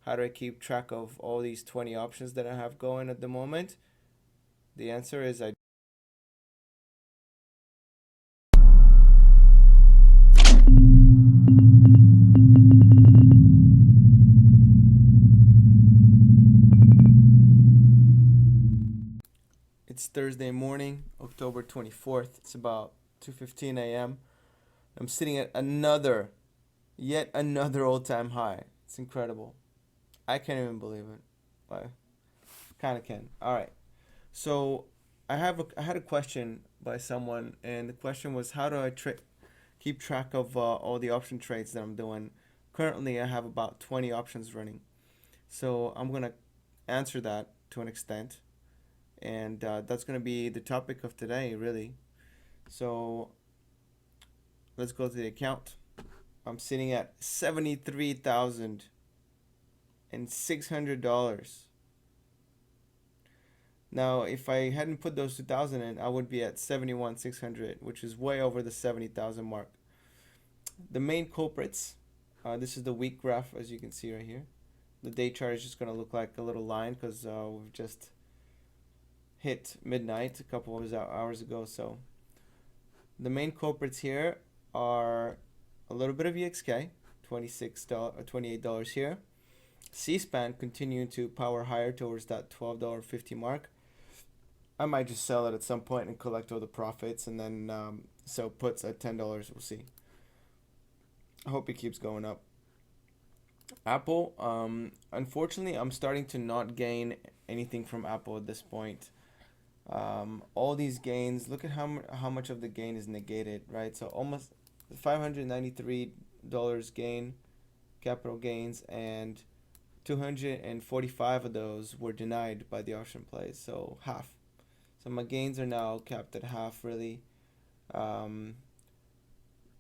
How do I keep track of all these 20 options that I have going at the moment? The answer is it's Thursday morning, October 24th. It's about 2:15 a.m. I'm sitting at yet another all-time high. It's incredible. I can't even believe it. I kind of can. All right. So I had a question by someone, and the question was, how do I keep track of all the option trades that I'm doing? Currently, I have about 20 options running. So I'm gonna answer that to an extent, and that's gonna be the topic of today, really. So let's go to the account. I'm sitting at $73,600. Now, if I hadn't put those 2,000 in, I would be at 71,600, which is way over the 70,000 mark. The main culprits, this is the week graph, as you can see right here. The day chart is just going to look like a little line because we've just hit midnight a couple of hours ago. So the main culprits here are a little bit of EXK, $28 here. C-SPAN continuing to power higher towards that $12.50 mark. I might just sell it at some point and collect all the profits, and then sell puts at $10. We'll see. I hope it keeps going up. Apple, unfortunately, I'm starting to not gain anything from Apple at this point. All these gains, look at how much of the gain is negated, right? So almost $593 gain, capital gains, and 245 of those were denied by the option plays, so half. So my gains are now capped at half, really.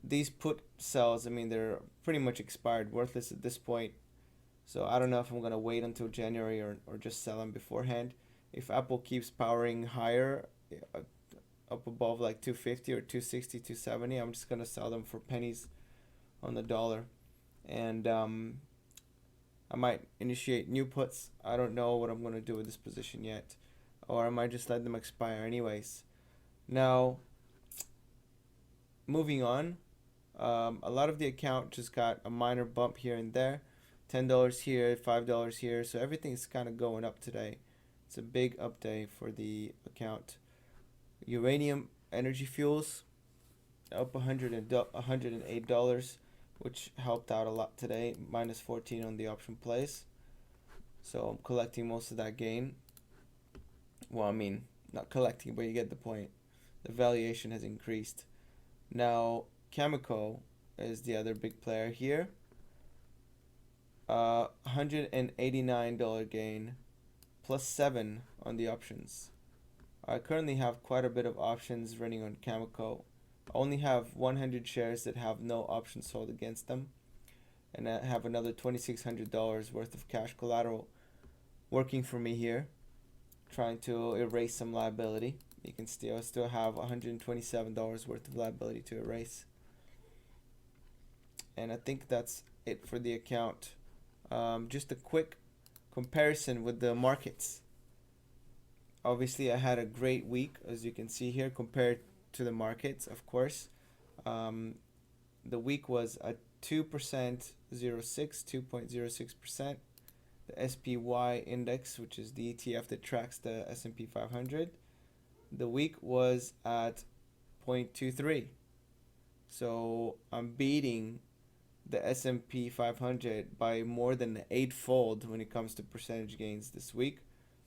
These put sells, I mean, they're pretty much expired, worthless at this point. So I don't know if I'm going to wait until January or just sell them beforehand. If Apple keeps powering higher, up above like 250 or 260, 270, I'm just going to sell them for pennies on the dollar. And I might initiate new puts. I don't know what I'm going to do with this position yet. Or I might just let them expire anyways. Now, moving on, a lot of the account just got a minor bump here and there. $10 here, $5 here. So everything's kind of going up today. It's a big up day for the account. Uranium Energy Fuels up $108, which helped out a lot today. Minus 14 on the option plays. So I'm collecting most of that gain. Well, I mean, not collecting, but you get the point. The valuation has increased. Now, Cameco is the other big player here. $189 gain, plus 7 on the options. I currently have quite a bit of options running on Cameco. I only have 100 shares that have no options sold against them. And I have another $2,600 worth of cash collateral working for me here, trying to erase some liability. You can still have $127 worth of liability to erase. And I think that's it for the account. Just a quick comparison with the markets. Obviously, I had a great week, as you can see here, compared to the markets, of course. The week was at 2.06%. The SPY index, which is the ETF that tracks the S&P 500, the week was at 0.23. So I'm beating the S&P 500 by more than eightfold when it comes to percentage gains this week.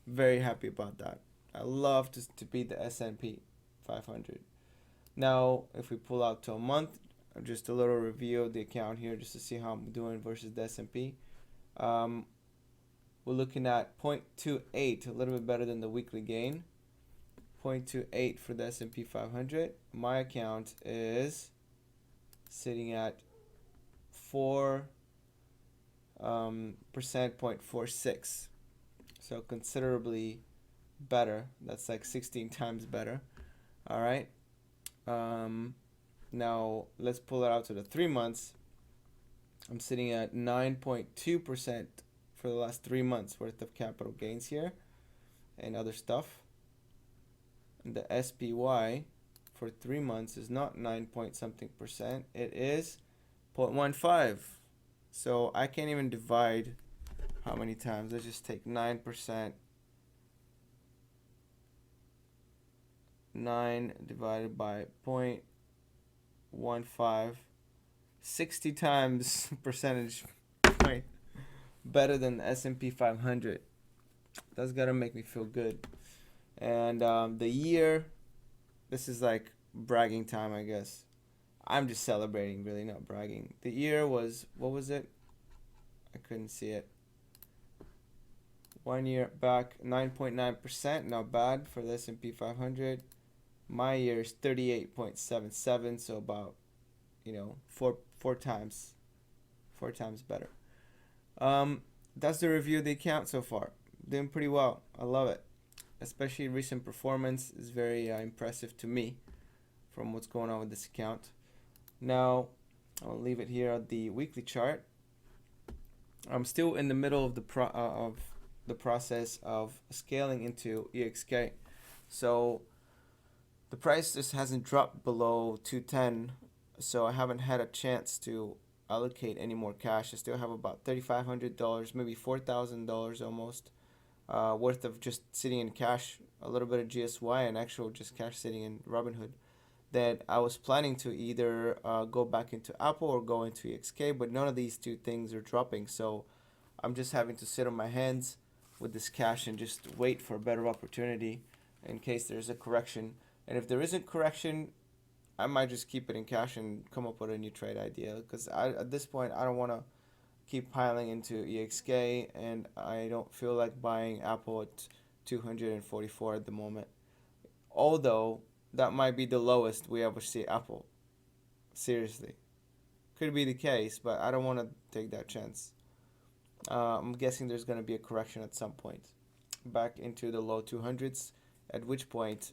Very happy about that. I love to beat the S&P 500. Now, if we pull out to a month, just a little review of the account here just to see how I'm doing versus the S&P. We're looking at 0.28, a little bit better than the weekly gain. 0.28 for the S&P 500. My account is sitting at 4%, 0.46. So considerably better. That's like 16 times better. All right. Now let's pull it out to the 3 months. I'm sitting at 9.2% for the last 3 months worth of capital gains here and other stuff. And the SPY for 3 months is not 9 point something percent, it is 0.15. So I can't even divide how many times. Let's just take 9%. 9 divided by 0.15, 60 times percentage point better than the S&P 500. That's gotta make me feel good. And the year, this is like bragging time, I guess. I'm just celebrating, really, not bragging. The year was, what was it? I couldn't see it. 1 year back, 9.9%, not bad for the S&P 500. My year is 38.77, so about, four times better. That's the review of the account so far. Doing pretty well. I love it. Especially recent performance is very impressive to me from what's going on with this account. Now, I'll leave it here on the weekly chart. I'm still in the middle of the process of scaling into EXK. So the price just hasn't dropped below 210, so I haven't had a chance to allocate any more cash. I still have about $3,500, maybe $4,000 almost worth of just sitting in cash, a little bit of GSY and actual just cash sitting in Robinhood, that I was planning to either go back into Apple or go into EXK, but none of these two things are dropping. So I'm just having to sit on my hands with this cash and just wait for a better opportunity in case there's a correction. And if there isn't correction, I might just keep it in cash and come up with a new trade idea, because at this point I don't want to keep piling into EXK, and I don't feel like buying Apple at 244 at the moment. Although that might be the lowest we ever see Apple. Seriously. Could be the case, but I don't want to take that chance. I'm guessing there's going to be a correction at some point back into the low 200s, at which point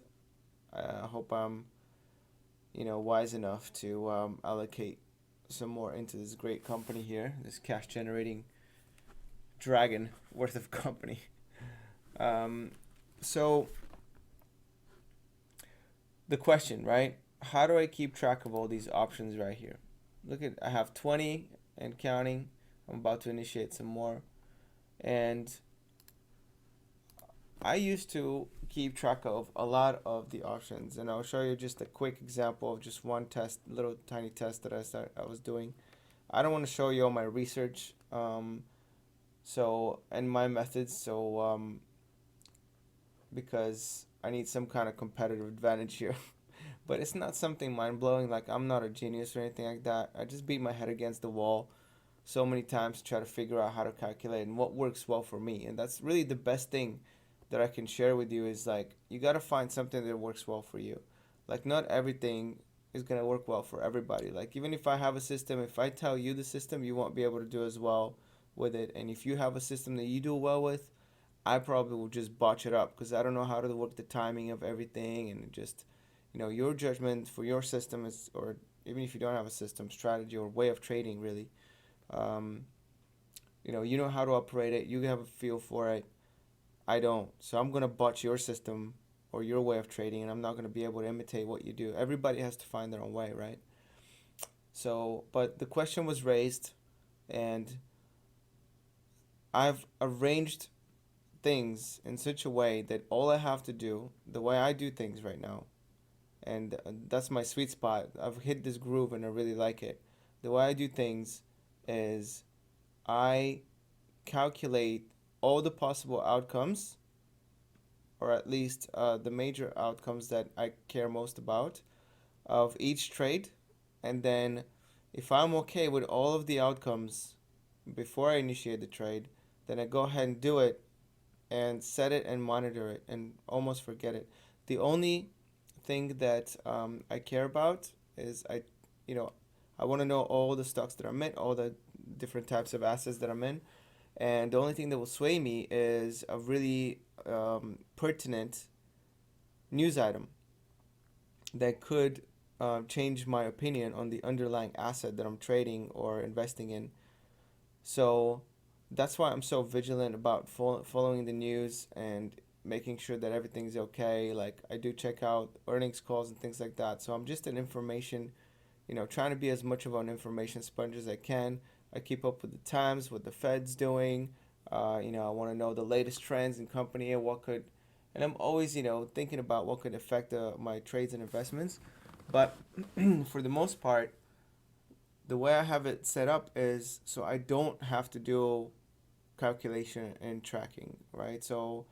I hope I'm wise enough to allocate some more into this great company here, this cash generating dragon worth of company. So the question, right? How do I keep track of all these options right here? Look at, I have 20 and counting. I'm about to initiate some more. And I used to keep track of a lot of the options, and I'll show you just a quick example of just one test, little tiny test that I was doing. I don't want to show you all my research and my methods, because I need some kind of competitive advantage here. But it's not something mind-blowing, like I'm not a genius or anything like that. I just beat my head against the wall so many times to try to figure out how to calculate and what works well for me. And that's really the best thing that I can share with you, is like, you got to find something that works well for you. Like, not everything is going to work well for everybody. Like, even if I have a system, if I tell you the system, you won't be able to do as well with it. And if you have a system that you do well with, I probably will just botch it up because I don't know how to work the timing of everything. And just, your judgment for your system is, or even if you don't have a system, strategy or way of trading, really. You know how to operate it. You have a feel for it. I don't. So I'm going to botch your system or your way of trading, and I'm not going to be able to imitate what you do. Everybody has to find their own way, right? So, but the question was raised, and I've arranged things in such a way that all I have to do, the way I do things right now, and that's my sweet spot. I've hit this groove and I really like it. The way I do things is I calculate all the possible outcomes, or at least the major outcomes that I care most about of each trade. And then if I'm okay with all of the outcomes before I initiate the trade, then I go ahead and do it and set it and monitor it and almost forget it. The only thing that I care about is I want to know all the stocks that I'm in, all the different types of assets that I'm in. And the only thing that will sway me is a really pertinent news item that could change my opinion on the underlying asset that I'm trading or investing in. So That's why I'm so vigilant about following the news and making sure that everything's okay. Like I do check out earnings calls and things like that. So I'm just an information, trying to be as much of an information sponge as I can. I keep up with the times, what the Fed's doing. I want to know the latest trends in company and what could, and I'm always, thinking about what could affect my trades and investments. But for the most part, the way I have it set up is so I don't have to do calculation and tracking, right? So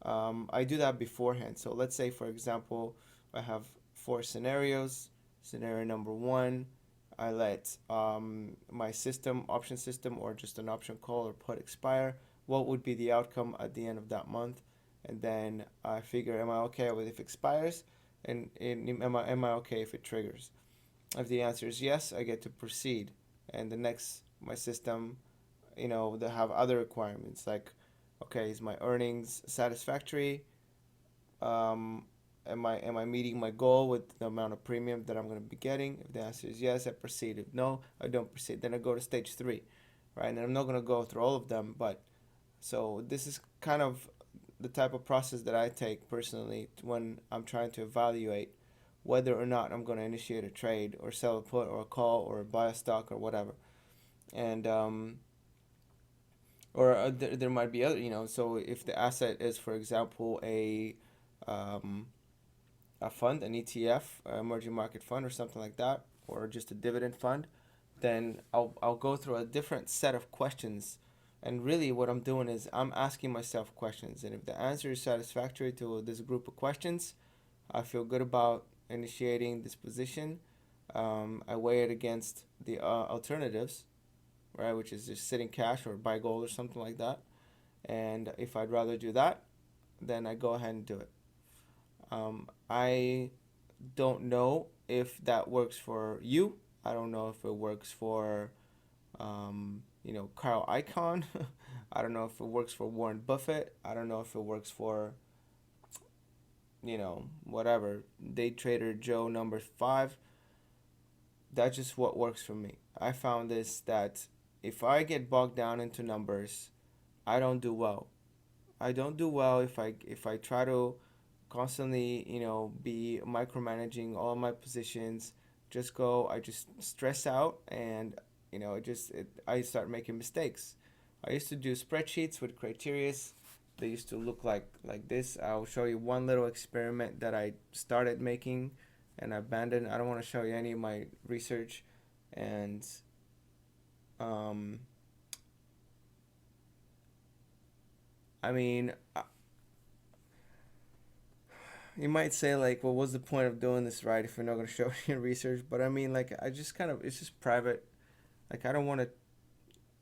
I do that beforehand. So let's say, for example, I have four scenarios. Scenario number one, I let my option system, or just an option call or put expire. What would be the outcome at the end of that month? And then I figure, am I okay with if it expires? And am I okay if it triggers? If the answer is yes, I get to proceed. And the next, my system, they have other requirements like, okay, is my earnings satisfactory? um, am I meeting my goal with the amount of premium that I'm going to be getting? If the answer is yes, I proceed. If no, I don't proceed. Then I go to stage three, right? And I'm not going to go through all of them, but so this is kind of the type of process that I take personally when I'm trying to evaluate whether or not I'm going to initiate a trade or sell a put or a call or buy a stock or whatever. And or there might be other, so if the asset is, for example, um, a fund, an ETF, emerging market fund, or something like that, or just a dividend fund, then I'll go through a different set of questions. And really, what I'm doing is I'm asking myself questions. And if the answer is satisfactory to this group of questions, I feel good about initiating this position. I weigh it against the alternatives, right, which is just sitting cash or buy gold or something like that. And if I'd rather do that, then I go ahead and do it. I don't know if that works for you. I don't know if it works for, Carl Icahn. I don't know if it works for Warren Buffett. I don't know if it works for, whatever, day trader Joe number five. That's just what works for me. I found this that if I get bogged down into numbers, I don't do well. I don't do well if I try to constantly, be micromanaging all my positions. I just stress out, and I start making mistakes. I used to do spreadsheets with criterias. They used to look like this. I'll show you one little experiment that I started making and I abandoned. I don't want to show you any of my research, and um, I mean, you might say like, well, what's the point of doing this, right, if you're not going to show your research? But I mean, like, I just kind of, it's just private. Like, I don't want to,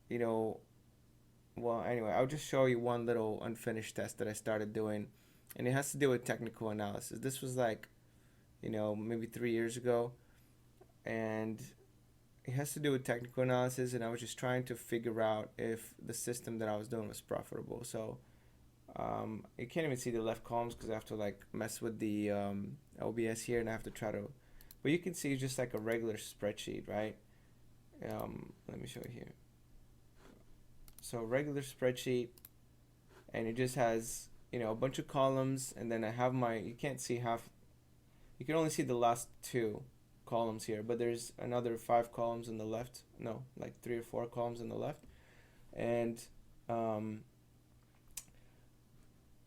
you know well, anyway, I'll just show you one little unfinished test that I started doing, and it has to do with technical analysis. This was like, maybe 3 years ago, and it has to do with technical analysis, and I was just trying to figure out if the system that I was doing was profitable. So you can't even see the left columns because I have to like mess with the OBS here, and I have to try to. But you can see just like a regular spreadsheet, right? Let me show you here. So regular spreadsheet, and it just has a bunch of columns, and then I have my. You can't see half. You can only see the last two columns here, but there's another five columns on the left. No, like three or four columns on the left, and um,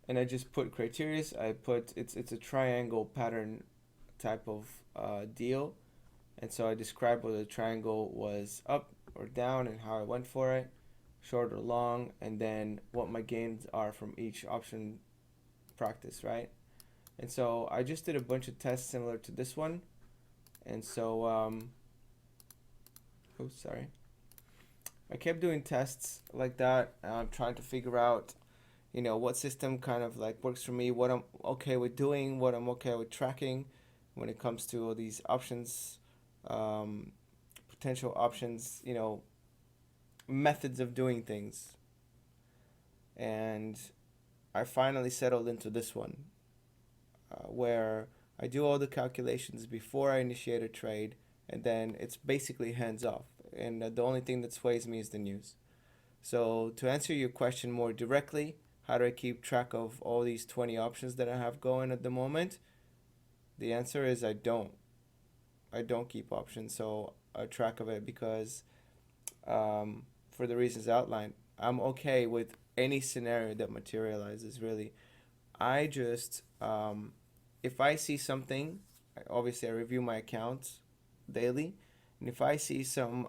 and I just put criteria. I put it's a triangle pattern type of deal, and so I described whether the triangle was up or down and how I went for it, short or long, and then what my gains are from each option practice, right? And so I just did a bunch of tests similar to this one, and so oops, sorry. I kept doing tests like that, trying to figure out what system kind of like works for me, what I'm okay with doing, what I'm okay with tracking when it comes to all these options, um, potential options, methods of doing things. And I finally settled into this one, where I do all the calculations before I initiate a trade, and then it's basically hands off. And the only thing that sways me is the news. So to answer your question more directly, how do I keep track of all these 20 options that I have going at the moment? The answer is I don't. I don't keep options, so track of it because for the reasons outlined, I'm okay with any scenario that materializes. Really, I just if I see something, obviously I review my accounts daily, and if I see some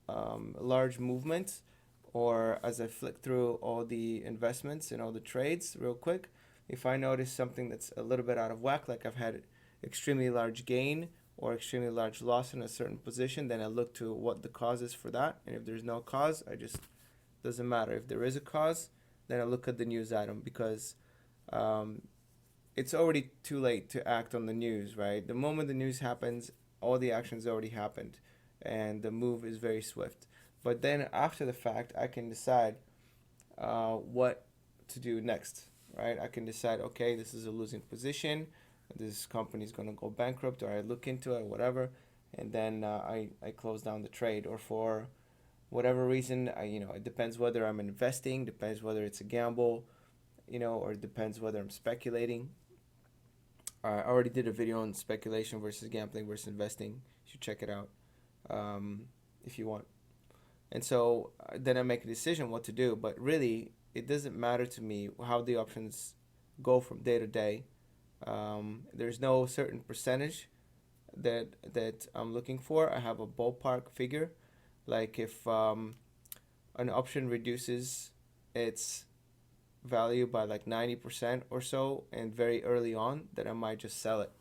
large movements, or as I flick through all the investments and all the trades real quick, if I notice something that's a little bit out of whack, like I've had extremely large gain or extremely large loss in a certain position, then I look to what the cause is for that. And if there's no cause, I just doesn't matter. If there is a cause, then I look at the news item because um, it's already too late to act on the news, right? The moment the news happens, all the action's already happened, and the move is very swift. But then after the fact, I can decide what to do next, right? I can decide, okay, this is a losing position, this company's gonna go bankrupt, or I look into it, or whatever, and then I close down the trade, or for whatever reason, it depends whether I'm investing, depends whether it's a gamble, or it depends whether I'm speculating. I already did a video on speculation versus gambling versus investing. You should check it out um, if you want. And so then I make a decision what to do. But really, it doesn't matter to me how the options go from day to day. There's no certain percentage that I'm looking for. I have a ballpark figure. Like if an option reduces its value by like 90% or so and very early on, then I might just sell it.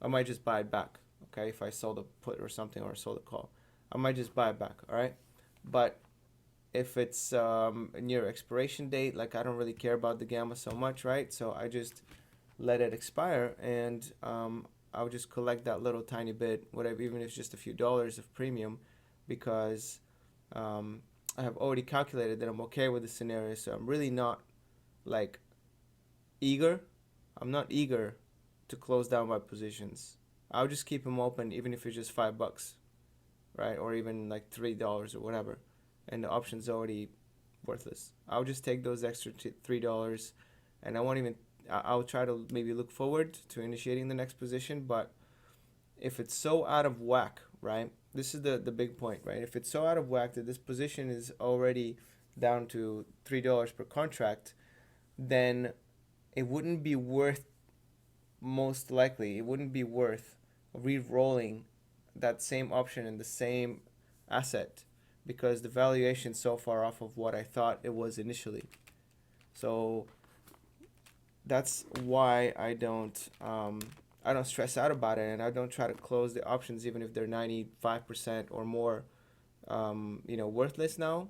I might just buy it back. Okay, if I sold a put or something or sold a call, I might just buy it back. All right, but if it's near expiration date, like I don't really care about the gamma so much, right? So I just let it expire, and I'll just collect that little tiny bit, whatever, even if it's just a few dollars of premium, because um, I have already calculated that I'm okay with the scenario. So I'm really not like eager. I'm not eager to close down my positions. I'll just keep them open, even if it's just $5, right? Or even like $3 or whatever, and the option's already worthless. I'll just take those extra $3, and I won't even. I'll try to maybe look forward to initiating the next position, but if it's so out of whack, right? This is the big point, right? If it's so out of whack that this position is already down to $3 per contract, then it wouldn't be worth, most likely, it wouldn't be worth re-rolling that same option in the same asset because the valuation is so far off of what I thought it was initially. So that's why I don't stress out about it, and I don't try to close the options even if they're 95% or more worthless now.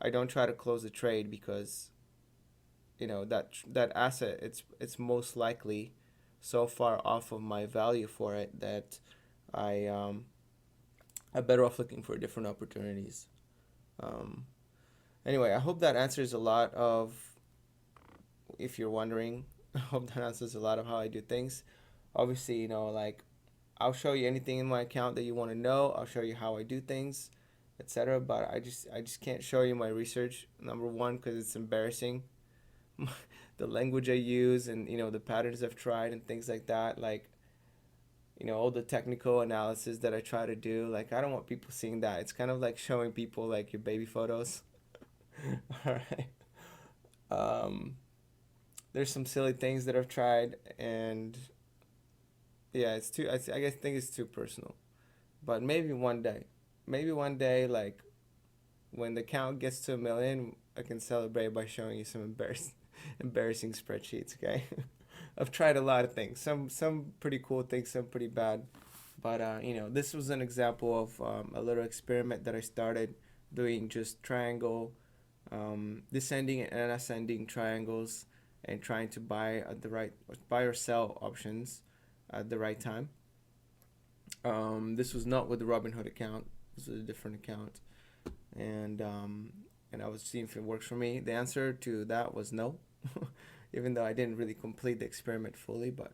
I don't try to close the trade because that asset, it's most likely so far off of my value for it that I I'm better off looking for different opportunities. Um, anyway, I hope that answers a lot of, if you're wondering, I hope that answers a lot of how I do things. Obviously, like I'll show you anything in my account that you want to know. I'll show you how I do things, etc. But I just can't show you my research. Number one, because it's embarrassing. The language I use and the patterns I've tried and things like that. Like all the technical analysis that I try to do. Like I don't want people seeing that. It's kind of like showing people like your baby photos. All right. Um, there's some silly things that I've tried, and yeah, it's too. I guess think it's too personal. But maybe one day, like when the count gets to 1 million, I can celebrate by showing you some embarrassing spreadsheets. Okay, I've tried a lot of things. Some pretty cool things, some pretty bad. But this was an example of a little experiment that I started doing, just triangle, descending and ascending triangles, and trying to buy or sell options at the right time. This was not with the Robinhood account. This was a different account, and I was seeing if it works for me. The answer to that was no, even though I didn't really complete the experiment fully. But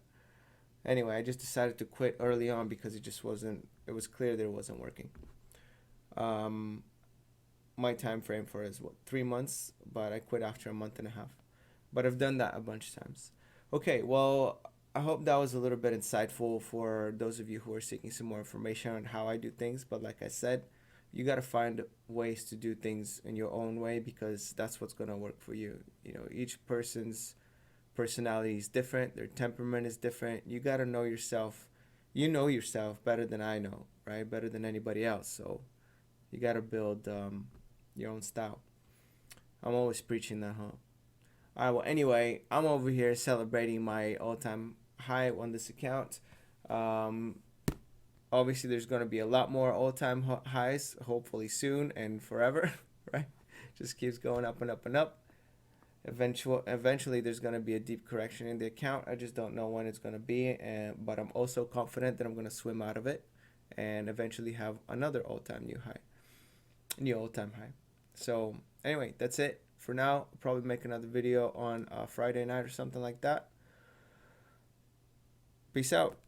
anyway, I just decided to quit early on because it just wasn't. It was clear that it wasn't working. Um, my time frame for is what, 3 months, but I quit after a month and a half. But I've done that a bunch of times. Okay, well, I hope that was a little bit insightful for those of you who are seeking some more information on how I do things. But like I said, you got to find ways to do things in your own way, because that's what's going to work for you. You know, each person's personality is different, their temperament is different. You got to know yourself. You know yourself better than I know, right? Better than anybody else. So you got to build your own style. I'm always preaching that, huh? All right, well, anyway, I'm over here celebrating my all-time high on this account. Um, Obviously, there's going to be a lot more all-time highs, hopefully soon and forever, right? Just keeps going up and up and up. Eventually, there's going to be a deep correction in the account. I just don't know when it's going to be, but I'm also confident that I'm going to swim out of it and eventually have another new all-time high. So anyway, that's it for now. I'll probably make another video on Friday night or something like that. Peace out.